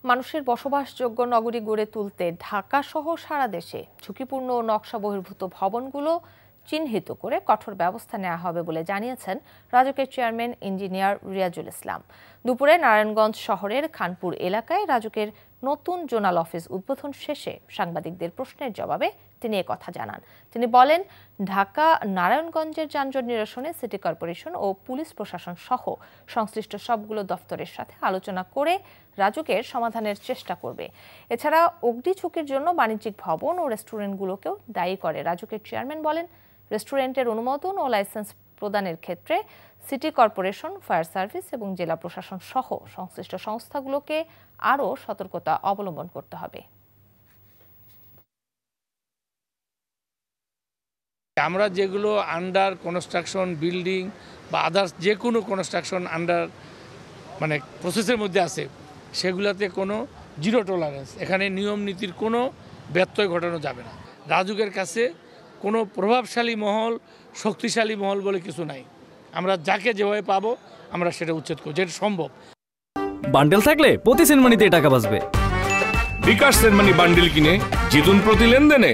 মানুষের বসবাসযোগ্য নগরী গড়ে তুলতে ঢাকা সহ সারা দেশে ঝুঁকিপূর্ণ ও নকশা বহির্ভূত ভবনগুলো চিহ্নিত করে কঠোর ব্যবস্থা নেওয়া হবে বলে জানিয়েছেন রাজুকের চেয়ারম্যান ইঞ্জিনিয়ার রিয়াজুল ইসলাম। দুপুরে নারায়ণগঞ্জ শহরের খানপুর এলাকায় রাজুকের নতুন জোনাল অফিস উদ্বোধন শেষে সাংবাদিকদের প্রশ্নের জবাবে তিনি একথা জানান। তিনি বলেন, ঢাকা নারায়ণগঞ্জের যানজট নিরসনে সিটি কর্পোরেশন ও পুলিশ প্রশাসন সহ সংশ্লিষ্ট সবগুলো দফতরের সাথে আলোচনা করে রাজুকের সমাধানের চেষ্টা করবে। এছাড়া অগ্নি ঝুঁকির জন্য বাণিজ্যিক ভবন ও রেস্টুরেন্টগুলোকেও দায়ী করে রাজুকের চেয়ারম্যান বলেন, রেস্টুরেন্টের অনুমোদন ও লাইসেন্স প্রদানের ক্ষেত্রে সিটি কর্পোরেশন, ফায়ার সার্ভিস এবং জেলা প্রশাসন সহ সংশ্লিষ্ট সংস্থাগুলোকে আরও সতর্কতা অবলম্বন করতে হবে। আমরা যেগুলো আন্ডার কনস্ট্রাকশন বিল্ডিং বা আদার্স যে কোনো কনস্ট্রাকশন আন্ডার মানে প্রসেসের মধ্যে আছে, সেগুলোতে কোনো জিরো টলারেন্স, এখানে নিয়ম নীতির কোনো ব্যত্যয় ঘটানো যাবে না। রাজুকের কাছে কোনো প্রভাবশালী মহল, শক্তিশালী মহল বলে কিছু নাই। আমরা যাকে যেভাবে পাবো আমরা সেটা উচ্ছেদ করব, যেটা সম্ভব। বান্ডেল থাকলে প্রতি সেনমানিতে টাকা বাঁচবে। বিকাশ সেনমানি বান্ডেল কিনে জিতুন প্রতি লেনদেনে।